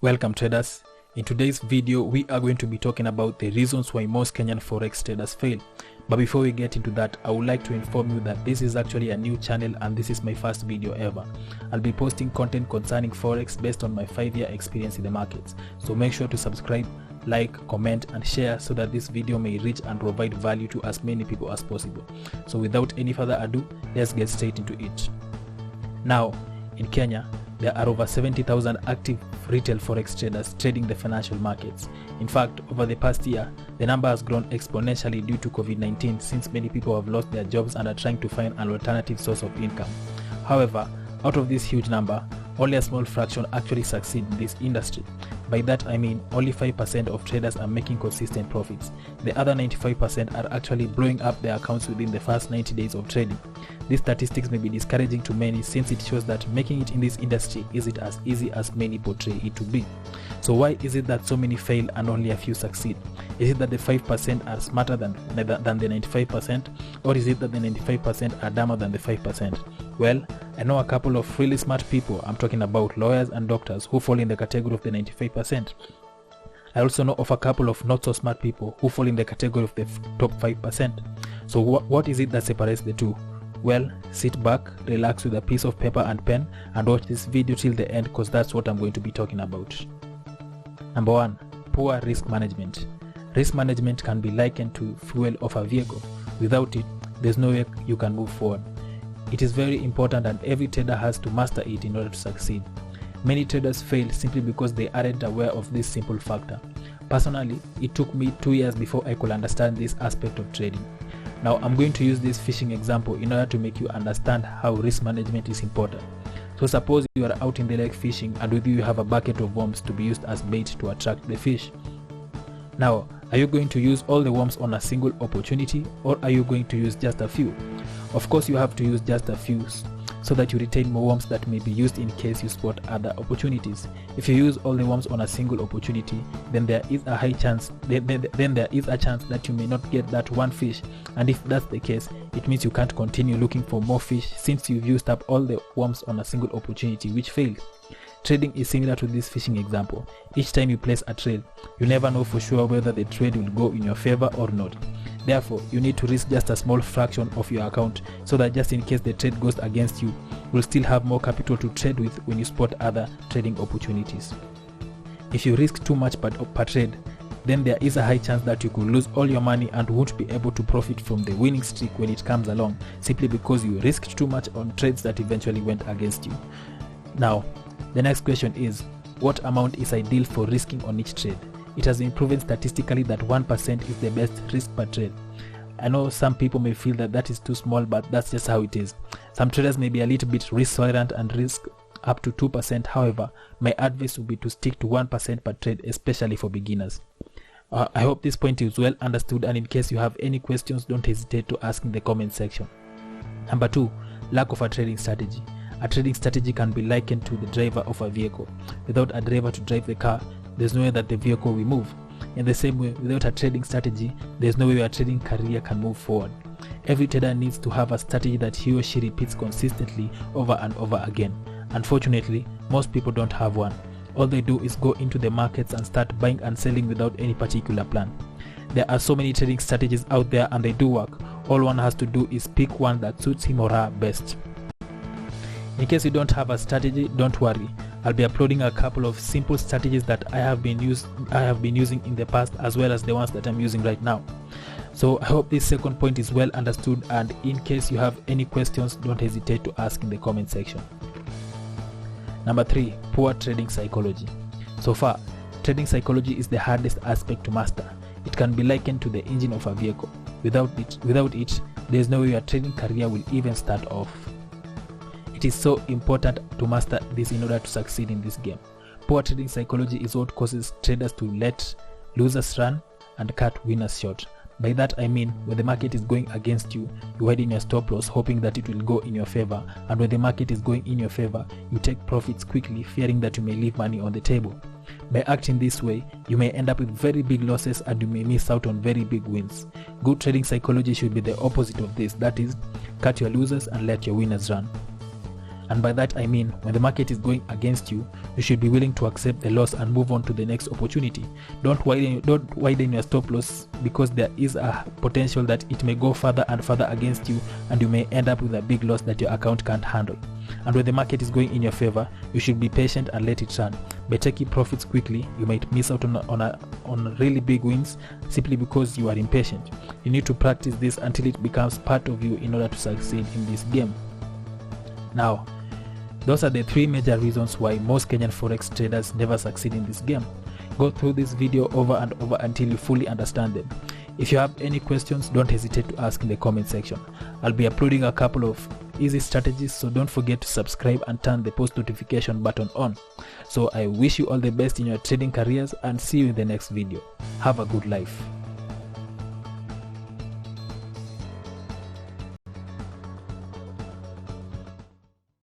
Welcome traders. In today's video we are going to be talking about the reasons why most Kenyan forex traders fail. But before we get into that, I would like to inform you that this is actually a new channel and this is my first video ever. I'll be posting content concerning forex based on my 5-year experience in the markets. So make sure to subscribe, like, comment and share so that this video may reach and provide value to as many people as possible. So without any further ado, let's get straight into it. Now, in Kenya, there are over 70,000 active retail forex traders trading the financial markets. In fact, over the past year, the number has grown exponentially due to COVID-19 since many people have lost their jobs and are trying to find an alternative source of income. However, out of this huge number, only a small fraction actually succeed in this industry. By that I mean only 5% of traders are making consistent profits. The other 95% are actually blowing up their accounts within the first 90 days of trading. These statistics may be discouraging to many since it shows that making it in this industry isn't as easy as many portray it to be. So why is it that so many fail and only a few succeed? Is it that the 5% are smarter than the 95%, or is it that the 95% are dumber than the 5%? Well, I know a couple of really smart people. I'm talking about lawyers and doctors who fall in the category of the 95%. I also know of a couple of not so smart people who fall in the category of the top 5%. So what is it that separates the two? Well, sit back, relax with a piece of paper and pen and watch this video till the end because that's what I'm going to be talking about. Number 1. Poor risk management. Risk management can be likened to fuel of a vehicle. Without it, there's no way you can move forward. It is very important and every trader has to master it in order to succeed. Many traders fail simply because they aren't aware of this simple factor. Personally, it took me 2 years before I could understand this aspect of trading. Now I'm going to use this fishing example in order to make you understand how risk management is important. So suppose you are out in the lake fishing and with you you have a bucket of worms to be used as bait to attract the fish. Now, are you going to use all the worms on a single opportunity or are you going to use just a few? Of course you have to use just a few so that you retain more worms that may be used in case you spot other opportunities. If you use all the worms on a single opportunity, then there is a high chance that you may not get that one fish, and if that's the case, it means you can't continue looking for more fish since you've used up all the worms on a single opportunity, which failed. Trading is similar to this fishing example. Each time you place a trade, you never know for sure whether the trade will go in your favor or not. Therefore, you need to risk just a small fraction of your account so that just in case the trade goes against you, you'll still have more capital to trade with when you spot other trading opportunities. If you risk too much per trade, then there is a high chance that you could lose all your money and won't be able to profit from the winning streak when it comes along, simply because you risked too much on trades that eventually went against you. Now, the next question is, what amount is ideal for risking on each trade? It has been proven statistically that 1% is the best risk per trade. I know some people may feel that that is too small, but that's just how it is. Some traders may be a little bit risk tolerant and risk up to 2%. However, my advice would be to stick to 1% per trade, especially for beginners. I hope this point is well understood, and in case you have any questions, don't hesitate to ask in the comment section. Number 2, lack of a trading strategy. A trading strategy can be likened to the driver of a vehicle. Without a driver to drive the car, there's no way that the vehicle will move. In the same way, without a trading strategy, there's no way your trading career can move forward. Every trader needs to have a strategy that he or she repeats consistently over and over again. Unfortunately, most people don't have one. All they do is go into the markets and start buying and selling without any particular plan. There are so many trading strategies out there and they do work. All one has to do is pick one that suits him or her best. In case you don't have a strategy, don't worry. I'll be uploading a couple of simple strategies that I have been using in the past, as well as the ones that I'm using right now. So I hope this second point is well understood, and in case you have any questions, don't hesitate to ask in the comment section. Number 3, poor trading psychology. So far, trading psychology is the hardest aspect to master. It can be likened to the engine of a vehicle. Without it, there's no way your trading career will even start off. It is so important to master this in order to succeed in this game. Poor trading psychology is what causes traders to let losers run and cut winners short. By that I mean, when the market is going against you, you hide in your stop loss hoping that it will go in your favor, and when the market is going in your favor, you take profits quickly fearing that you may leave money on the table. By acting this way, you may end up with very big losses and you may miss out on very big wins. Good trading psychology should be the opposite of this, that is, cut your losers and let your winners run. And by that I mean, when the market is going against you, you should be willing to accept the loss and move on to the next opportunity. Don't widen your stop loss, because there is a potential that it may go further and further against you, and you may end up with a big loss that your account can't handle. And when the market is going in your favor, you should be patient and let it run. By taking profits quickly, you might miss out on really big wins simply because you are impatient. You need to practice this until it becomes part of you in order to succeed in this game. Now, those are the 3 major reasons why most Kenyan forex traders never succeed in this game. Go through this video over and over until you fully understand them. If you have any questions, don't hesitate to ask in the comment section. I'll be uploading a couple of easy strategies, so don't forget to subscribe and turn the post notification button on. So I wish you all the best in your trading careers, and see you in the next video. Have a good life.